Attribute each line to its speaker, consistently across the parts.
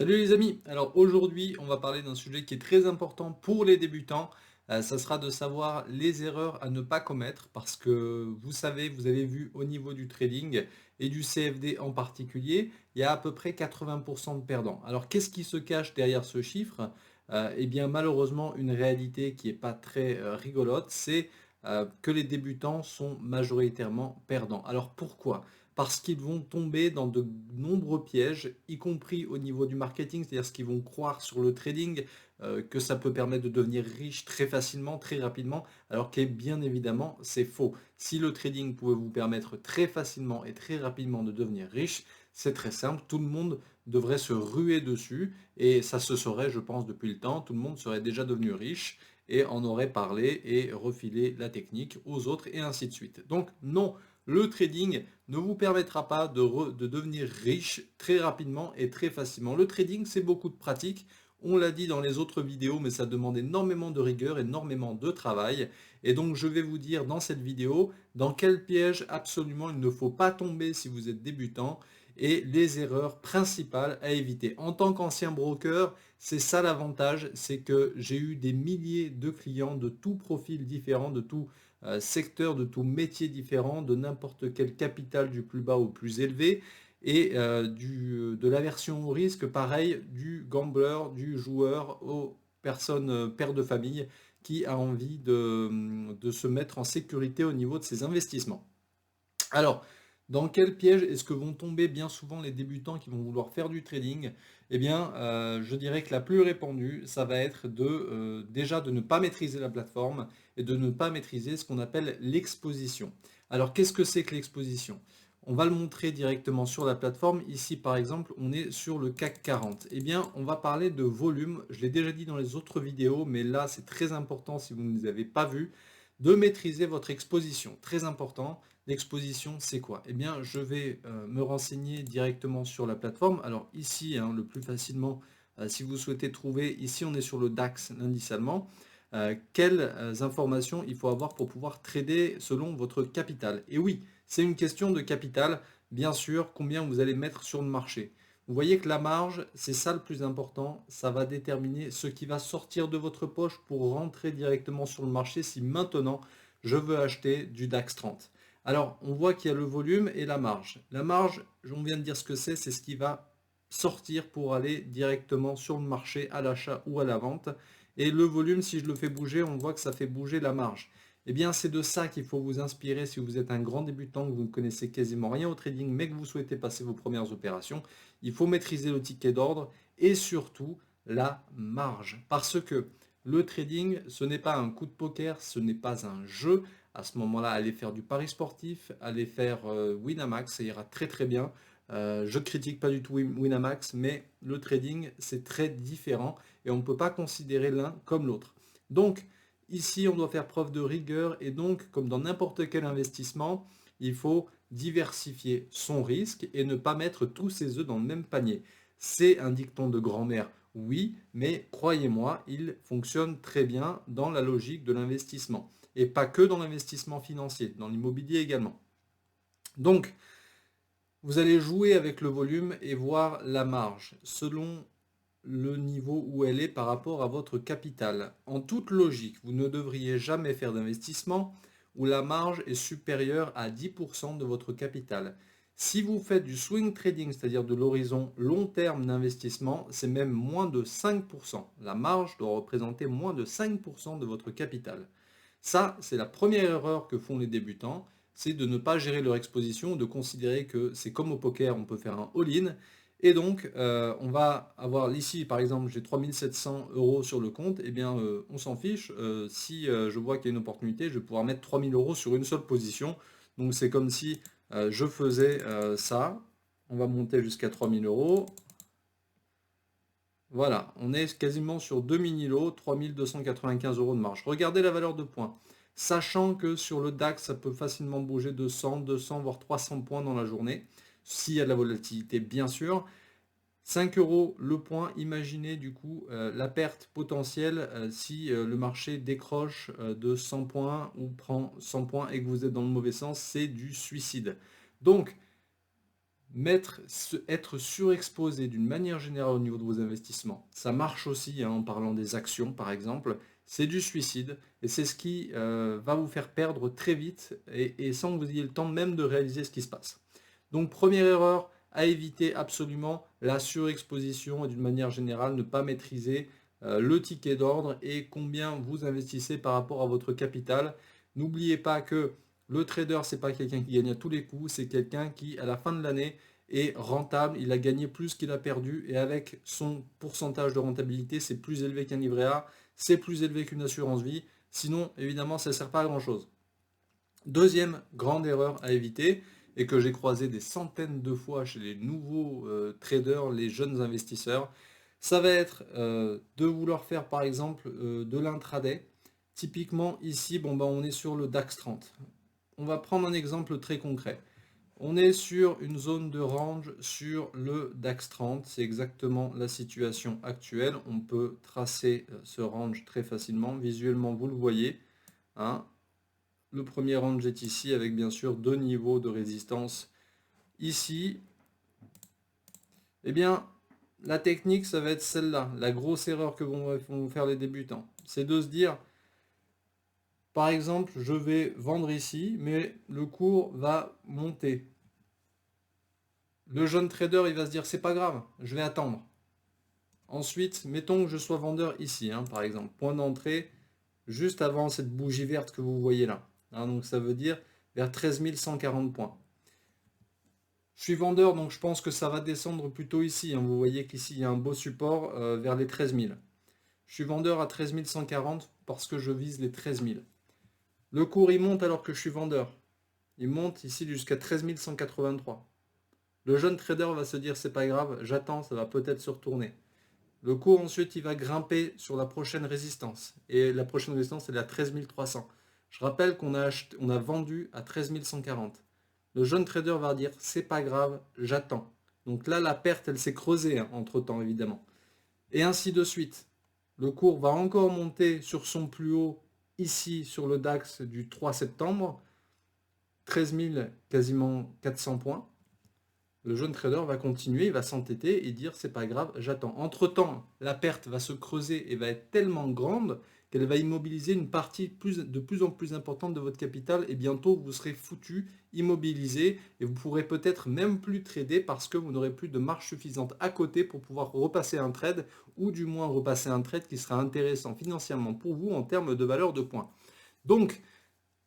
Speaker 1: Salut les amis, alors aujourd'hui on va parler d'un sujet qui est très important pour les débutants. Ça sera de savoir les erreurs à ne pas commettre parce que vous savez, vous avez vu au niveau du trading et du CFD en particulier, il y a à peu près 80% de perdants. Alors qu'est-ce qui se cache derrière ce chiffre? Eh bien malheureusement une réalité qui n'est pas très rigolote, c'est que les débutants sont majoritairement perdants. Alors pourquoi? Parce qu'ils vont tomber dans de nombreux pièges, y compris au niveau du marketing, c'est-à-dire ce qu'ils vont croire sur le trading, que ça peut permettre de devenir riche très facilement, très rapidement, alors que bien évidemment c'est faux. Si le trading pouvait vous permettre très facilement et très rapidement de devenir riche, c'est très simple, tout le monde devrait se ruer dessus et ça se saurait, je pense, depuis le temps, tout le monde serait déjà devenu riche et en aurait parlé et refilé la technique aux autres et ainsi de suite. Donc non, le trading ne vous permettra pas de devenir riche très rapidement et très facilement. Le trading, c'est beaucoup de pratique. On l'a dit dans les autres vidéos, mais ça demande énormément de rigueur, énormément de travail. Et donc, je vais vous dire dans cette vidéo dans quel piège absolument il ne faut pas tomber si vous êtes débutant et les erreurs principales à éviter. En tant qu'ancien broker, c'est ça l'avantage, c'est que j'ai eu des milliers de clients de tout profil différent, de tout secteur, de tout métier différent, de n'importe quel capital du plus bas au plus élevé, et de l'aversion au risque, pareil, du gambler, du joueur aux personnes pères de famille qui a envie de se mettre en sécurité au niveau de ses investissements. Alors, dans quel piège est-ce que vont tomber bien souvent les débutants qui vont vouloir faire du trading? Eh bien, je dirais que la plus répandue, ça va être déjà de ne pas maîtriser la plateforme et de ne pas maîtriser ce qu'on appelle l'exposition. Alors, qu'est-ce que c'est que l'exposition? On va le montrer directement sur la plateforme. Ici, par exemple, on est sur le CAC 40. Eh bien, on va parler de volume. Je l'ai déjà dit dans les autres vidéos, mais là, c'est très important si vous ne les avez pas vues, de maîtriser votre exposition. Très important. L'exposition, c'est quoi? Eh bien, je vais me renseigner directement sur la plateforme. Alors ici, hein, le plus facilement, si vous souhaitez trouver, ici on est sur le DAX, l'indice allemand. Quelles informations il faut avoir pour pouvoir trader selon votre capital? Et oui, c'est une question de capital, bien sûr, combien vous allez mettre sur le marché. Vous voyez que la marge, c'est ça le plus important, ça va déterminer ce qui va sortir de votre poche pour rentrer directement sur le marché si maintenant je veux acheter du DAX 30. Alors, on voit qu'il y a le volume et la marge. La marge, on vient de dire ce que c'est ce qui va sortir pour aller directement sur le marché à l'achat ou à la vente. Et le volume, si je le fais bouger, on voit que ça fait bouger la marge. Eh bien, c'est de ça qu'il faut vous inspirer si vous êtes un grand débutant, que vous ne connaissez quasiment rien au trading, mais que vous souhaitez passer vos premières opérations. Il faut maîtriser le ticket d'ordre et surtout la marge. Parce que le trading, ce n'est pas un coup de poker, ce n'est pas un jeu. À ce moment-là, allez faire du pari sportif, allez faire Winamax, ça ira très très bien. Je critique pas du tout Winamax, mais le trading, c'est très différent et on ne peut pas considérer l'un comme l'autre. Donc, ici, on doit faire preuve de rigueur et donc, comme dans n'importe quel investissement, il faut diversifier son risque et ne pas mettre tous ses œufs dans le même panier. C'est un dicton de grand-mère, oui, mais croyez-moi, il fonctionne très bien dans la logique de l'investissement. Et pas que dans l'investissement financier, dans l'immobilier également. Donc, vous allez jouer avec le volume et voir la marge selon le niveau où elle est par rapport à votre capital. En toute logique, vous ne devriez jamais faire d'investissement où la marge est supérieure à 10% de votre capital. Si vous faites du swing trading, c'est-à-dire de l'horizon long terme d'investissement, c'est même moins de 5%. La marge doit représenter moins de 5% de votre capital. Ça, c'est la première erreur que font les débutants, c'est de ne pas gérer leur exposition, de considérer que c'est comme au poker, on peut faire un all-in. Et donc, on va avoir ici, par exemple, j'ai 3 700 € sur le compte, eh bien, on s'en fiche. Si je vois qu'il y a une opportunité, je vais pouvoir mettre 3 000 € sur une seule position. Donc, c'est comme si je faisais ça. On va monter jusqu'à 3 000 €. Voilà, on est quasiment sur 2 mini-lots, 3 295 € de marge. Regardez la valeur de points. Sachant que sur le DAX, ça peut facilement bouger de 100, 200, voire 300 points dans la journée, s'il y a de la volatilité, bien sûr. 5 € le point, imaginez du coup la perte potentielle si le marché décroche de 100 points ou prend 100 points et que vous êtes dans le mauvais sens, c'est du suicide. Donc, Être surexposé d'une manière générale au niveau de vos investissements, ça marche aussi hein, en parlant des actions par exemple, c'est du suicide et c'est ce qui va vous faire perdre très vite et sans que vous ayez le temps même de réaliser ce qui se passe. Donc première erreur à éviter absolument, la surexposition et d'une manière générale ne pas maîtriser le ticket d'ordre et combien vous investissez par rapport à votre capital. N'oubliez pas que le trader, c'est pas quelqu'un qui gagne à tous les coups, c'est quelqu'un qui, à la fin de l'année, est rentable. Il a gagné plus qu'il a perdu et avec son pourcentage de rentabilité, c'est plus élevé qu'un livret A, c'est plus élevé qu'une assurance vie. Sinon, évidemment, ça ne sert pas à grand-chose. Deuxième grande erreur à éviter, et que j'ai croisé des centaines de fois chez les nouveaux traders, les jeunes investisseurs, ça va être de vouloir faire par exemple de l'intraday. Typiquement ici, bon, ben, on est sur le DAX 30. On va prendre un exemple très concret. On est sur une zone de range sur le DAX 30, c'est exactement la situation actuelle. On peut tracer ce range très facilement, visuellement vous le voyez. Hein. Le premier range est ici avec bien sûr deux niveaux de résistance ici. Eh bien, la technique, ça va être celle-là. La grosse erreur que vont faire les débutants, c'est de se dire, par exemple, je vais vendre ici, mais le cours va monter. Le jeune trader, il va se dire, c'est pas grave, je vais attendre. Ensuite, mettons que je sois vendeur ici, hein, par exemple. Point d'entrée, juste avant cette bougie verte que vous voyez là. Hein, donc ça veut dire vers 13 140 points. Je suis vendeur, donc je pense que ça va descendre plutôt ici. Hein. Vous voyez qu'ici, il y a un beau support vers les 13 000. Je suis vendeur à 13 140 parce que je vise les 13 000. Le cours, il monte alors que je suis vendeur. Il monte ici jusqu'à 13 183. Le jeune trader va se dire, c'est pas grave, j'attends, ça va peut-être se retourner. Le cours ensuite il va grimper sur la prochaine résistance. Et la prochaine résistance c'est la 13 300. Je rappelle qu'on a vendu à 13 140. Le jeune trader va dire c'est pas grave, j'attends. Donc là la perte elle s'est creusée hein, entre temps évidemment. Et ainsi de suite. Le cours va encore monter sur son plus haut ici sur le DAX du 3 septembre. 13 000 quasiment 400 points. Le jeune trader va continuer, il va s'entêter et dire c'est pas grave, j'attends. Entre-temps, la perte va se creuser et va être tellement grande qu'elle va immobiliser une partie de plus en plus importante de votre capital et bientôt vous serez foutu, immobilisé et vous pourrez peut-être même plus trader parce que vous n'aurez plus de marge suffisante à côté pour pouvoir repasser un trade ou du moins repasser un trade qui sera intéressant financièrement pour vous en termes de valeur de points. Donc,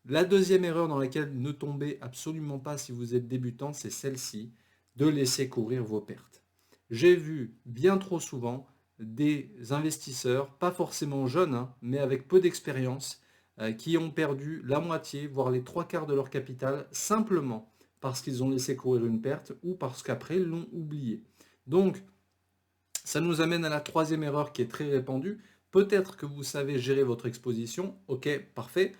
Speaker 1: la deuxième erreur dans laquelle ne tombez absolument pas si vous êtes débutant, c'est celle-ci, de laisser courir vos pertes. J'ai vu bien trop souvent des investisseurs, pas forcément jeunes, hein, mais avec peu d'expérience, qui ont perdu la moitié, voire les trois quarts de leur capital, simplement parce qu'ils ont laissé courir une perte ou parce qu'après ils l'ont oublié. Donc, ça nous amène à la troisième erreur qui est très répandue. Peut-être que vous savez gérer votre exposition, ok, parfait.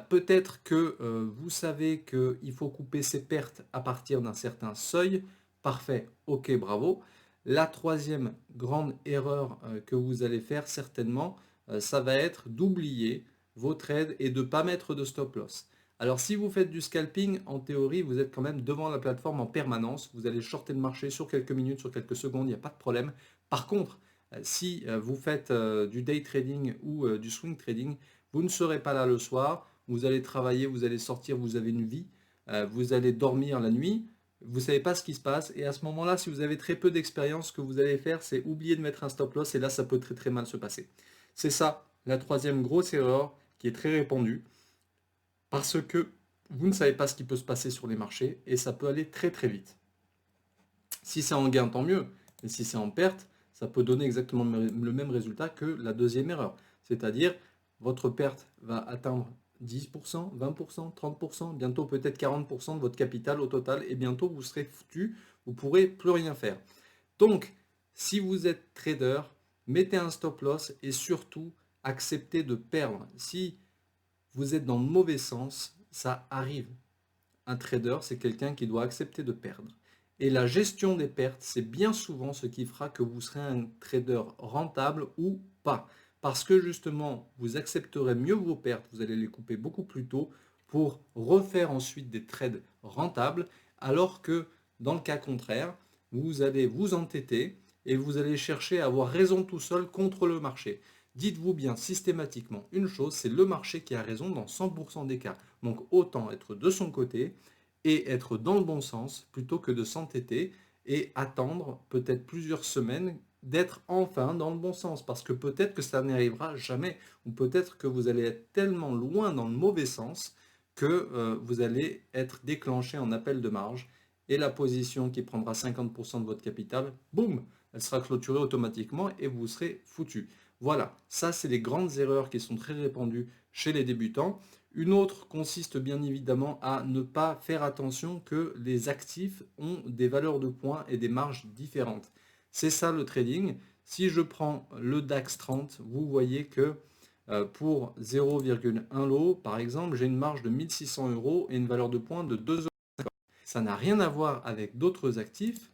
Speaker 1: Peut-être que vous savez qu'il faut couper ses pertes à partir d'un certain seuil, parfait, ok, bravo. La troisième grande erreur que vous allez faire certainement, ça va être d'oublier vos trades et de ne pas mettre de stop loss. Alors si vous faites du scalping, en théorie, vous êtes quand même devant la plateforme en permanence. Vous allez shorter le marché sur quelques minutes, sur quelques secondes, il n'y a pas de problème. Par contre, si vous faites du day trading ou du swing trading, vous ne serez pas là le soir. Vous allez travailler, vous allez sortir, vous avez une vie. Vous allez dormir la nuit. Vous ne savez pas ce qui se passe. Et à ce moment-là, si vous avez très peu d'expérience, ce que vous allez faire, c'est oublier de mettre un stop loss. Et là, ça peut très très mal se passer. C'est ça, la troisième grosse erreur qui est très répandue. Parce que vous ne savez pas ce qui peut se passer sur les marchés et ça peut aller très très vite. Si c'est en gain, tant mieux. Mais si c'est en perte, ça peut donner exactement le même résultat que la deuxième erreur. C'est-à-dire, votre perte va atteindre 10%, 20%, 30%, bientôt peut-être 40% de votre capital au total et bientôt vous serez foutu, vous ne pourrez plus rien faire. Donc, si vous êtes trader, mettez un stop loss et surtout acceptez de perdre. Si vous êtes dans le mauvais sens, ça arrive. Un trader, c'est quelqu'un qui doit accepter de perdre. Et la gestion des pertes, c'est bien souvent ce qui fera que vous serez un trader rentable ou pas. Parce que justement, vous accepterez mieux vos pertes, vous allez les couper beaucoup plus tôt pour refaire ensuite des trades rentables, alors que Dans le cas contraire, vous allez vous entêter et vous allez chercher à avoir raison tout seul contre le marché. Dites-vous bien systématiquement une chose, c'est le marché qui a raison dans 100% des cas. Donc autant être de son côté et être dans le bon sens plutôt que de s'entêter et attendre peut-être plusieurs semaines d'être enfin dans le bon sens. Parce que peut-être que ça n'arrivera jamais ou peut-être que vous allez être tellement loin dans le mauvais sens que vous allez être déclenché en appel de marge et la position qui prendra 50% de votre capital, boum, elle sera clôturée automatiquement et vous serez foutu. Voilà, ça c'est les grandes erreurs qui sont très répandues chez les débutants. Une autre consiste bien évidemment à ne pas faire attention que les actifs ont des valeurs de points et des marges différentes. C'est ça le trading. Si je prends le DAX 30, vous voyez que pour 0,1 lot, par exemple, j'ai une marge de 1600 euros et une valeur de points de 2 euros. Ça n'a rien à voir avec d'autres actifs.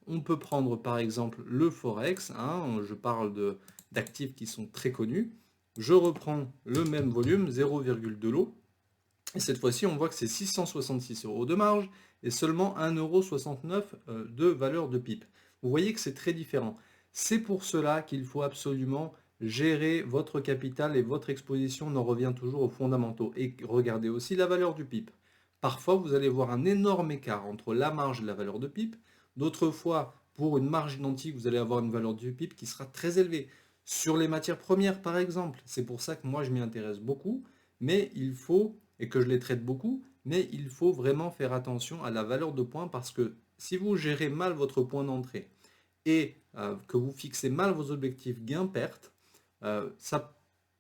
Speaker 1: On peut prendre par exemple le Forex, hein, je parle d'actifs qui sont très connus. Je reprends le même volume, 0,2 lot. Et cette fois-ci, on voit que c'est 666 euros de marge et seulement 1,69 € de valeur de pipe. Vous voyez que c'est très différent. C'est pour cela qu'il faut absolument gérer votre capital et votre exposition. On en revient toujours aux fondamentaux. Et regardez aussi la valeur du pipe. Parfois, vous allez voir un énorme écart entre la marge et la valeur de pipe. D'autres fois, pour une marge identique, vous allez avoir une valeur du pipe qui sera très élevée. Sur les matières premières, par exemple, c'est pour ça que moi, je m'y intéresse beaucoup. Mais il faut, et que je les traite beaucoup, mais il faut vraiment faire attention à la valeur de points parce que si vous gérez mal votre point d'entrée et que vous fixez mal vos objectifs gain-perte,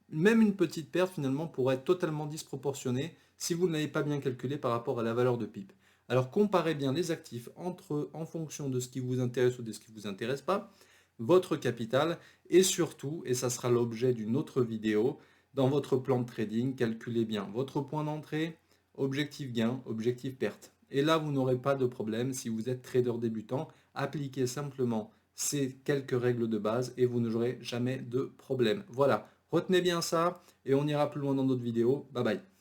Speaker 1: même une petite perte finalement pourrait être totalement disproportionnée si vous ne l'avez pas bien calculé par rapport à la valeur de pipe. Alors comparez bien les actifs entre eux en fonction de ce qui vous intéresse ou de ce qui ne vous intéresse pas, votre capital et surtout, et ça sera l'objet d'une autre vidéo, dans votre plan de trading, calculez bien votre point d'entrée, objectif gain, objectif perte. Et là, vous n'aurez pas de problème si vous êtes trader débutant. Appliquez simplement ces quelques règles de base et vous n'aurez jamais de problème. Voilà, retenez bien ça et on ira plus loin dans d'autres vidéos. Bye bye.